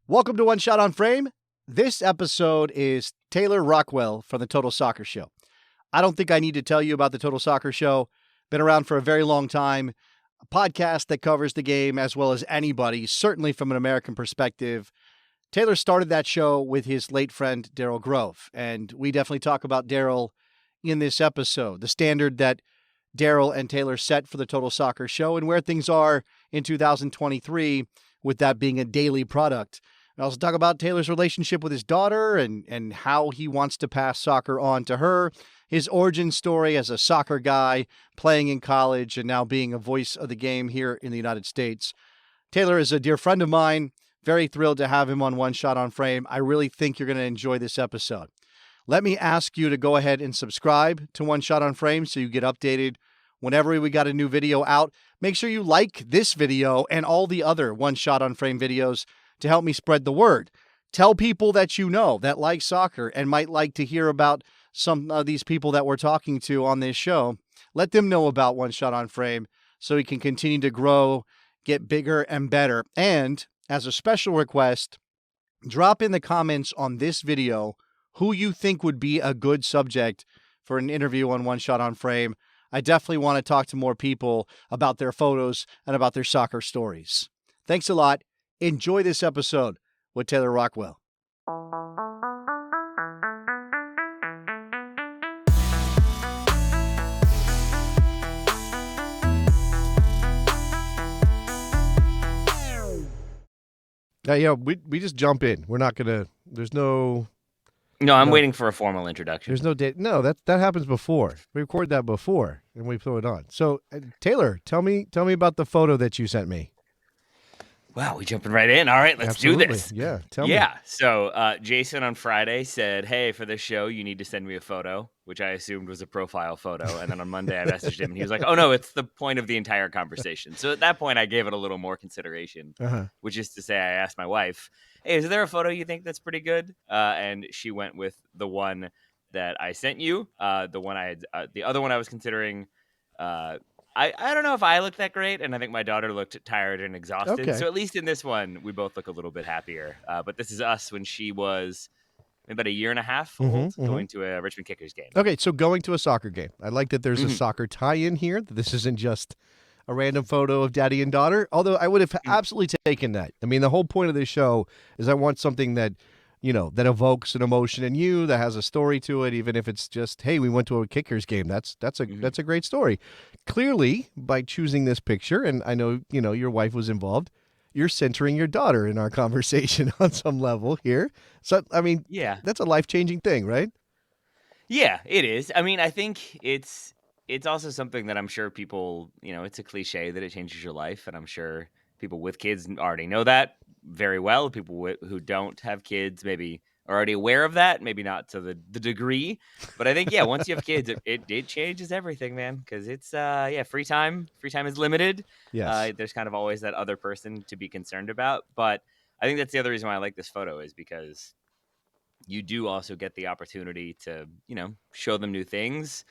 Welcome to One Shot on Frame. This episode is Taylor Rockwell from the Total Soccer Show. I don't think I need to tell you about the Total Soccer Show. Been around for a very long time. A podcast that covers the game as well as anybody, certainly from an American perspective. Taylor started that show with his late friend, Daryl Grove, and we definitely talk about Daryl in this episode, the standard that Daryl and Taylor set for the Total Soccer Show and where things are in 2023 with that being a daily product. We also talk about Taylor's relationship with his daughter and how he wants to pass soccer on to her, his origin story as a soccer guy, playing in college, and now being a voice of the game here in the United States. Taylor is a dear friend of mine. Very thrilled to have him on One Shot on Frame. I really think you're going to enjoy this episode. Let me ask you to go ahead and subscribe to One Shot on Frame so you get updated whenever we got a new video out. Make sure you like this video and all the other One Shot on Frame videos to help me spread the word. Tell people that you know that like soccer and might like to hear about some of these people that we're talking to on this show. Let them know about One Shot on Frame so we can continue to grow, get bigger and better. And as a special request, drop in the comments on this video who you think would be a good subject for an interview on One Shot on Frame. I definitely want to talk to more people about their photos and about their soccer stories. Thanks a lot. Enjoy this episode with Taylor Rockwell. We just jump in. We're not going to, there's no... No, I'm waiting for a formal introduction. There's no date. No, that happens before. We record that before and we throw it on. So, Taylor, tell me about the photo that you sent me. Wow, we jumping right in. All right, let's Absolutely. do this. Yeah, tell me. Yeah, so Jason on Friday said, hey, for this show, you need to send me a photo, which I assumed was a profile photo. And then on Monday, I messaged him, and he was like, oh, no, it's the point of the entire conversation. So at that point, I gave it a little more consideration, which is to say I asked my wife, hey, is there a photo you think that's pretty good? And she went with the one that I sent you, the one I had, the other one I was considering. I don't know if I looked that great, and I think my daughter looked tired and exhausted. Okay. So at least in this one, we both look a little bit happier. But this is us when she was about a year and a half old, going to a Richmond Kickers game. Okay, so going to a soccer game. I like that there's a soccer tie-in here, that this isn't just a random photo of daddy and daughter, although I would have absolutely taken that. I mean, the whole point of this show is I want something that, you know, that evokes an emotion in you, that has a story to it, even if it's just, hey, we went to a Kickers game. That's a great story. Clearly, by choosing this picture, and I know, you know, your wife was involved, you're centering your daughter in our conversation on some level here. So, I mean, Yeah, that's a life-changing thing, right? yeah, it is. I mean, I think it's also something that I'm sure people, you know, it's a cliche that it changes your life, and I'm sure people with kids already know that very well. People who don't have kids maybe are already aware of that, maybe not to the degree, but I think, yeah, once you have kids, it changes everything, man, because it's, free time is limited. Yes. There's kind of always that other person to be concerned about, but I think that's the other reason why I like this photo is because you do also get the opportunity to, you know, show them new things,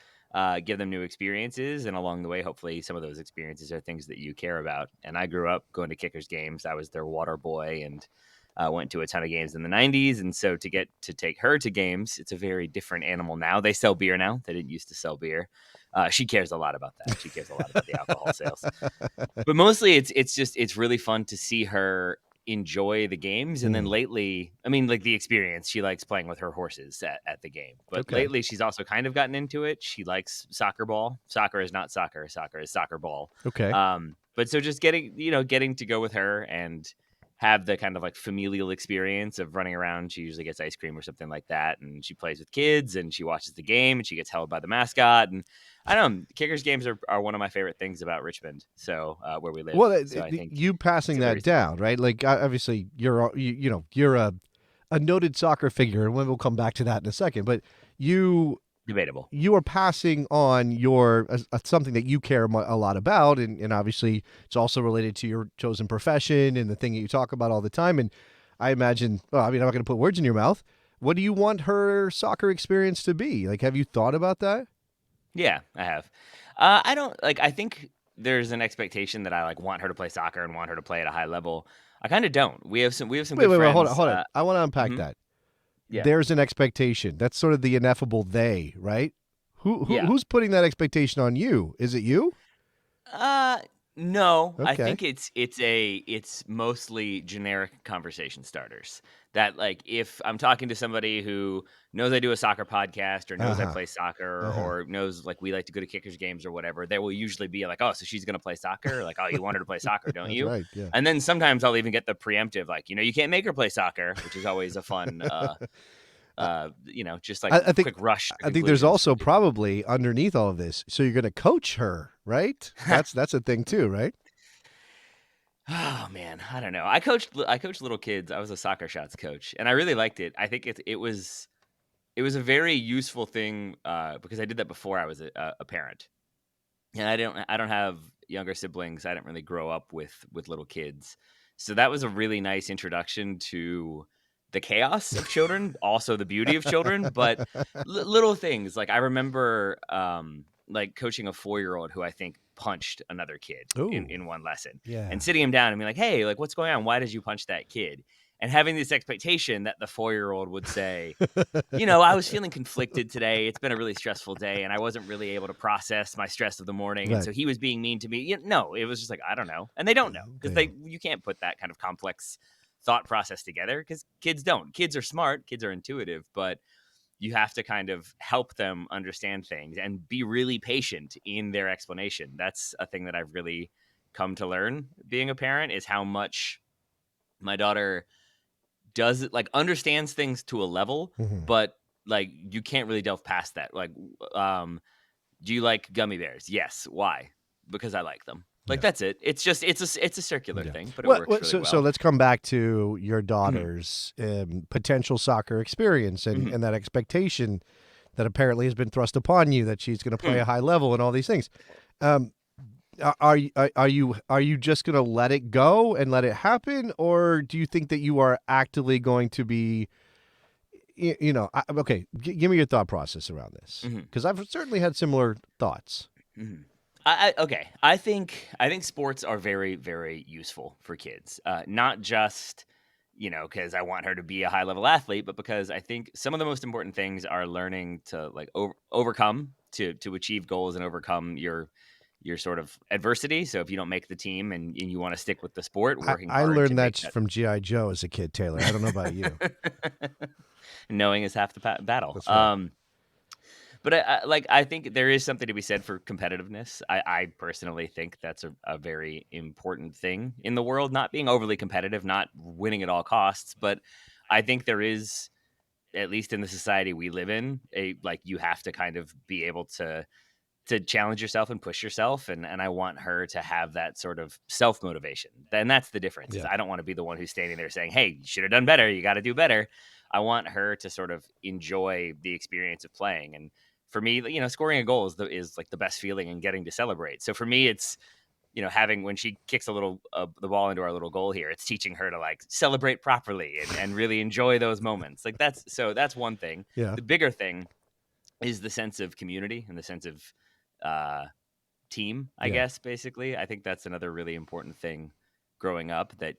give them new experiences. And along the way, hopefully some of those experiences are things that you care about. And I grew up going to Kickers games. I was their water boy and went to a ton of games in the 90s. And so to get to take her to games, it's a very different animal now. They sell beer now. They didn't used to sell beer. She cares a lot about that. She cares a lot about the alcohol sales. But mostly it's really fun to see her enjoy the games. And then lately, I mean, like the experience, she likes playing with her horses at the game. But lately she's also kind of gotten into it. She likes soccer ball. Soccer is not soccer. Soccer is soccer ball. Okay. But so just getting to go with her and have the kind of like familial experience of running around. She usually gets ice cream or something like that. And she plays with kids and she watches the game and she gets held by the mascot. And I don't know, Kickers games are one of my favorite things about Richmond. So where we live. Well, so I think you passing that down, right? Like obviously you're a noted soccer figure, and we'll come back to that in a second. But debatable. You are passing on your something that you care a lot about, and obviously it's also related to your chosen profession and the thing that you talk about all the time. And I imagine, well, I mean, I'm not going to put words in your mouth. What do you want her soccer experience to be? Like, have you thought about that? Yeah, I have. I think there's an expectation that I like want her to play soccer and want her to play at a high level. I kind of don't. We have some Wait, good wait, wait, hold on, friends. hold on. I want to unpack Mhm. that. Yeah. There's an expectation. That's sort of the ineffable they, right? Yeah. Who's putting that expectation on you? Is it you? Uh no, I Okay. think it's mostly generic conversation starters. That like if I'm talking to somebody who knows I do a soccer podcast or knows I Uh-huh. play soccer Uh-huh. or knows like we like to go to kickers games or whatever, they will usually be like, "Oh, so she's going to play soccer?" Like, "Oh, you want her to play soccer, don't That's you?" right. Yeah. And then sometimes I'll even get the preemptive like, "You can't make her play soccer," which is always a fun I, just like I think quick rush to I think there's conclusions from also people. probably underneath all of this. So you're going to coach her, right? That's a thing too, right? Oh man, I don't know. I coached little kids. I was a soccer shots coach, and I really liked it. I think it was a very useful thing because I did that before I was a parent, and I don't have younger siblings. I didn't really grow up with little kids, so that was a really nice introduction to the chaos of children, also the beauty of children, but little things like I remember like coaching a 4-year old who I think punched another kid Ooh, in one lesson yeah. and sitting him down and being like, hey, like what's going on? Why did you punch that kid? And having this expectation that the 4-year old would say, I was feeling conflicted today. It's been a really stressful day, and I wasn't really able to process my stress of the morning. And Right. so he was being mean to me. No, it was just like, I don't know. And they don't know because They don't. you can't put that kind of complex thought process together because kids don't. Kids are smart, kids are intuitive, but you have to kind of help them understand things and be really patient in their explanation. That's a thing that I've really come to learn being a parent is how much my daughter does it like understands things to a level, Mhm. but like you can't really delve past that. Like, do you like gummy bears? Yes. Why? Because I like them. Like Yeah. that's it. It's just it's a circular Yeah. thing, but it works really So well. let's come back to your Mhm, daughter's potential soccer experience mhm, and that expectation that apparently has been thrust upon you that she's going to play hmm. a high level and all these things. Um, are you just going to let it go and let it happen, or do you think that you are actively going to be, okay, give me your thought process around this Mhm, because I've certainly had similar thoughts. mhm. Okay. I think sports are very very useful for kids. Not just because I want her to be a high level athlete, but because I think some of the most important things are learning to like overcome to achieve goals and overcome your sort of adversity. So if you don't make the team and you want to stick with the sport, working I hard to learned make that that. from GI Joe as a kid, Taylor. I don't know about you. Knowing is half the battle. That's right. But I think there is something to be said for competitiveness. I personally think that's a very important thing in the world. Not being overly competitive, not winning at all costs, but I think there is, at least in the society we live in, a like you have to kind of be able to challenge yourself and push yourself, and I want her to have that sort of self motivation. And that's the difference. Is Yeah. I don't want to be the one who's standing there saying, "Hey, you should have done better. You got to do better." I want her to sort of enjoy the experience of playing. And for me, scoring a goal is like the best feeling and getting to celebrate. So for me, it's having when she kicks the ball into our little goal here, it's teaching her to like celebrate properly and really enjoy those moments. Like that's one thing. Yeah. The bigger thing is the sense of community and the sense of uh, team, I Yeah. guess, basically. I think that's another really important thing growing up that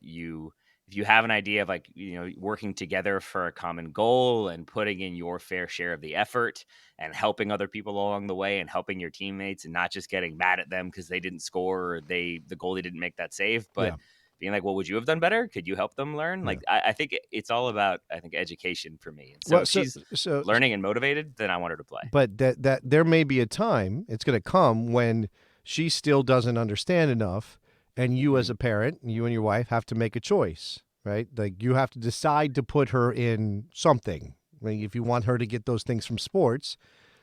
if you have an idea of like, working together for a common goal and putting in your fair share of the effort and helping other people along the way and helping your teammates and not just getting mad at them because they didn't score or the goalie didn't make that save, but Yeah. being like, well, would you have done better? Could you help them learn? Yeah. Like, I think it's all about, I think, education for me. And so Well, if she's so learning and motivated, then I want her to play. but that there may be a time it's going to come when she still doesn't understand enough, and you as Mhm. a parent, you and your wife have to make a choice, right? Like you have to decide to put her in something. Like if you want her to get those things from sports.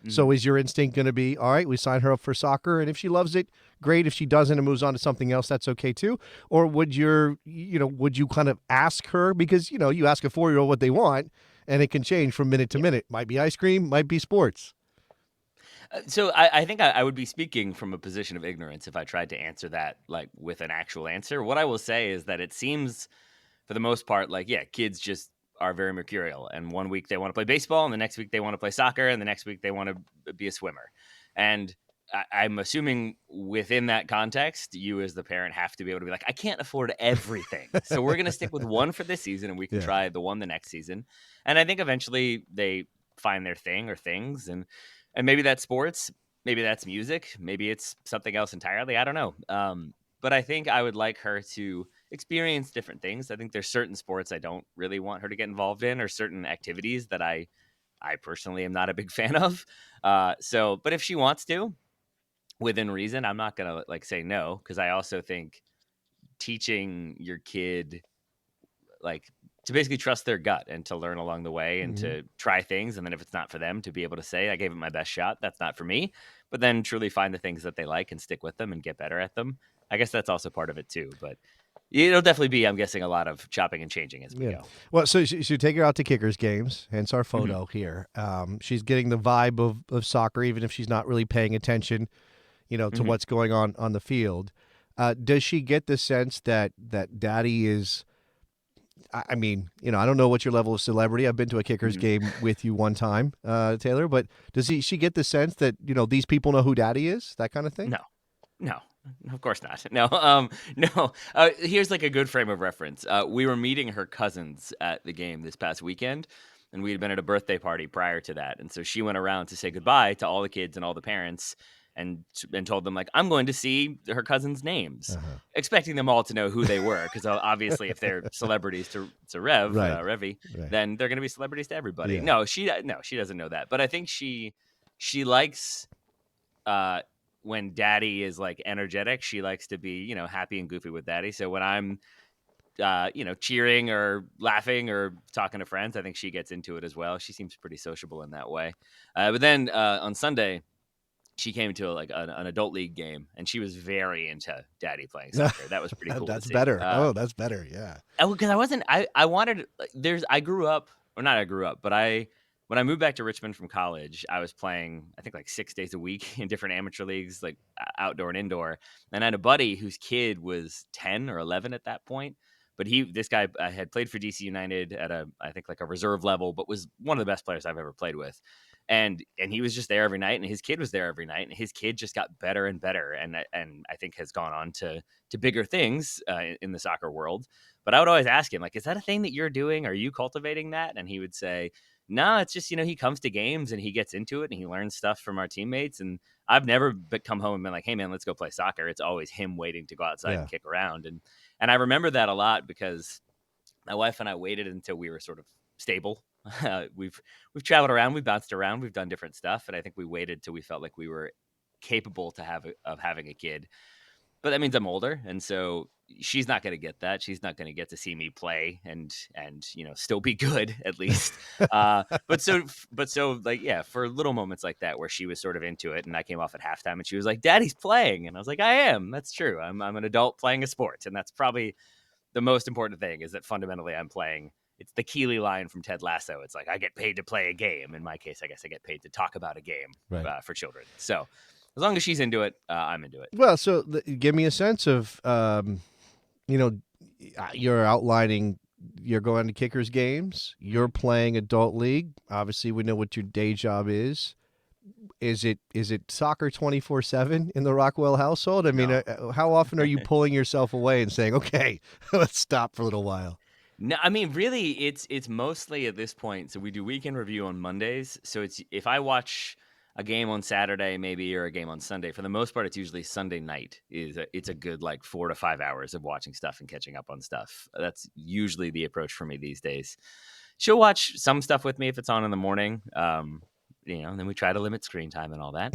So Mhm. is your instinct going to be, all right, we sign her up for soccer, and if she loves it, great. If she doesn't and moves on to something else, that's okay too. Or would you kind of ask her, because you ask a 4-year-old what they want, and it can change from minute to Yeah. minute. Might be ice cream, might be sports. So I think I would be speaking from a position of ignorance if I tried to answer that like with an actual answer. What I will say is that it seems, for the most part, like yeah, kids just are very mercurial, and one week they want to play baseball, and the next week they want to play soccer, and the next week they want to be a swimmer, and I'm assuming within that context, you as the parent have to be able to be like, I can't afford everything. So we're going to stick with one for this season and we can Yeah. try the one the next season. And I think eventually they find their thing or things. And maybe that's sports, maybe that's music, maybe it's something else entirely. I don't know. But I think I would like her to experience different things. I think there's certain sports I don't really want her to get involved in, or certain activities that I personally am not a big fan of. But if she wants to, within reason, I'm not gonna like say no, because I also think teaching your kid like to basically trust their gut and to learn along the way and Mhm. to try things, and then if it's not for them, to be able to say I gave it my best shot, that's not for me, but then truly find the things that they like and stick with them and get better at them. I guess that's also part of it too, but it'll definitely be, I'm guessing, a lot of chopping and changing as we Yeah. go. Well, so you take her out to Kickers games, hence our Mhm. photo here. She's getting the vibe of soccer, even if she's not really paying attention, to Mhm. what's going on the field. Does she get the sense that daddy is? I mean, I don't know what your level of celebrity. I've been to a Kickers Mhm. game with you one time, Taylor. But does she get the sense that these people know who daddy is? That kind of thing. No. No, of course not. No, no. Here's like a good frame of reference. We were meeting her cousins at the game this past weekend, and we had been at a birthday party prior to that. And so she went around to say goodbye to all the kids and all the parents, and told them like, I'm going to see her cousins' names, Uh-huh. expecting them all to know who they were, because obviously if they're celebrities to Right. Revy, Right. then they're going to be celebrities to everybody. Yeah. No, she doesn't know that, but I think she likes uh when daddy is like energetic, she likes to be, happy and goofy with daddy. So when I'm cheering or laughing or talking to friends, I think she gets into it as well. She seems pretty sociable in that way. But then on Sunday she came to an adult league game, and she was very into daddy playing soccer. That was pretty cool to That's see. better. Oh, that's better. Yeah. Because I wasn't. I wanted. I grew up, or not. I grew up, but when I moved back to Richmond from college, I was playing, I think, like 6 days a week in different amateur leagues, like outdoor and indoor. And I had a buddy whose kid was 10 or 11 at that point. But this guy had played for DC United at I think like a reserve level, but was one of the best players I've ever played with. And he was just there every night, and his kid was there every night, and his kid just got better and better, and I think has gone on to bigger things in the soccer world. But I would always ask him, like, is that a thing that you're doing? Are you cultivating that? And he would say, no, it's just, he comes to games and he gets into it and he learns stuff from our teammates. And I've never come home and been like, hey, man, let's go play soccer. It's always him waiting to go outside Yeah. and kick around. And I remember that a lot because my wife and I waited until we were sort of stable. We've traveled around, we've bounced around, we've done different stuff. And I think we waited till we felt like we were capable of having a kid, but that means I'm older, and so she's not going to get that. She's not going to get to see me play and still be good at least. But so like, yeah, for little moments like that where she was sort of into it, and I came off at halftime, and she was like, "Daddy's playing," and I was like, "I am. That's true. I'm an adult playing a sport, and that's probably the most important thing. Is that fundamentally I'm playing." It's the Keeley line from Ted Lasso. It's like I get paid to play a game. In my case, I guess I get paid to talk about a game Right. for children. So as long as she's into it, I'm into it. Well, so give me a sense of, you know, you're outlining. You're going to Kickers games. You're playing adult league. Obviously, we know what your day job is. Is it soccer 24/7 in the Rockwell household? I mean, No. how often are you pulling yourself away and saying, "Okay, let's stop for a little while"? No, I mean, really, it's mostly at this point. So we do weekend review on Mondays. So it's if I watch a game on Saturday, maybe, or a game on Sunday. For the most part, it's usually Sunday night. It's a good like 4 to 5 hours of watching stuff and catching up on stuff. That's usually the approach for me these days. She'll watch some stuff with me if it's on in the morning. And then we try to limit screen time and all that.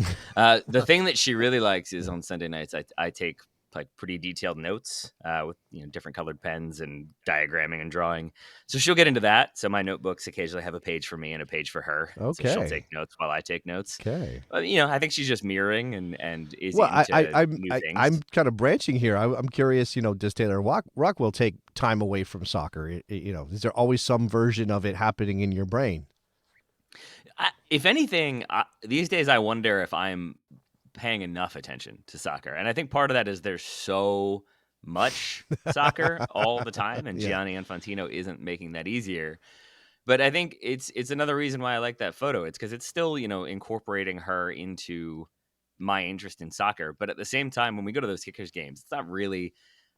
The thing that she really likes is Yeah. on Sunday nights, I take like pretty detailed notes with different colored pens and diagramming and drawing. So she'll get into that. So my notebooks occasionally have a page for me and a page for her. So she'll take Okay. notes while I take notes. Okay. But I think she's just mirroring and is Well, into new I'm things. kind of branching here. I'm curious. Does Taylor Rockwell take time away from soccer? Is there always some version of it happening in your brain? If anything, these days I wonder if I'm paying enough attention to soccer. And I think part of that is there's so much soccer all the time, and Yeah. Gianni Infantino isn't making that easier. But I think it's another reason why I like that photo. It's because it's still, incorporating her into my interest in soccer. But at the same time, when we go to those kickers games, it's not really.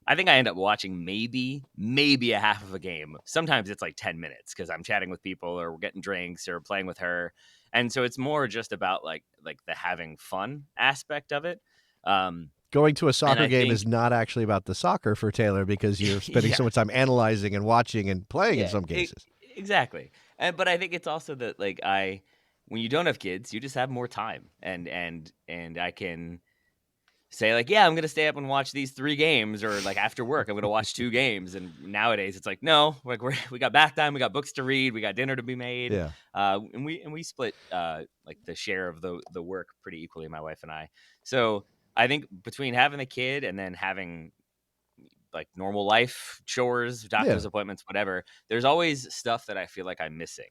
I think I end up watching maybe a half of a game. Sometimes it's like 10 minutes because I'm chatting with people or we're getting drinks or playing with her. And so it's more just about like the having fun aspect of it. Going to a And soccer I game think is not actually about the soccer for Taylor because you're spending so yeah, much time analyzing and watching and playing in yeah, some cases. exactly. But I think it's also that like when you don't have kids, you just have more time, and I can say like, yeah, I'm gonna stay up and watch these 3 games, or like after work, I'm gonna watch 2 games. And nowadays, it's like, no, like we got bath time, we got books to read, we got dinner to be made, Yeah. and we split like the share of the work pretty equally, my wife and I. So I think between having the kid and then having like normal life chores, Yeah. doctor's appointments, whatever, there's always stuff that I feel like I'm missing.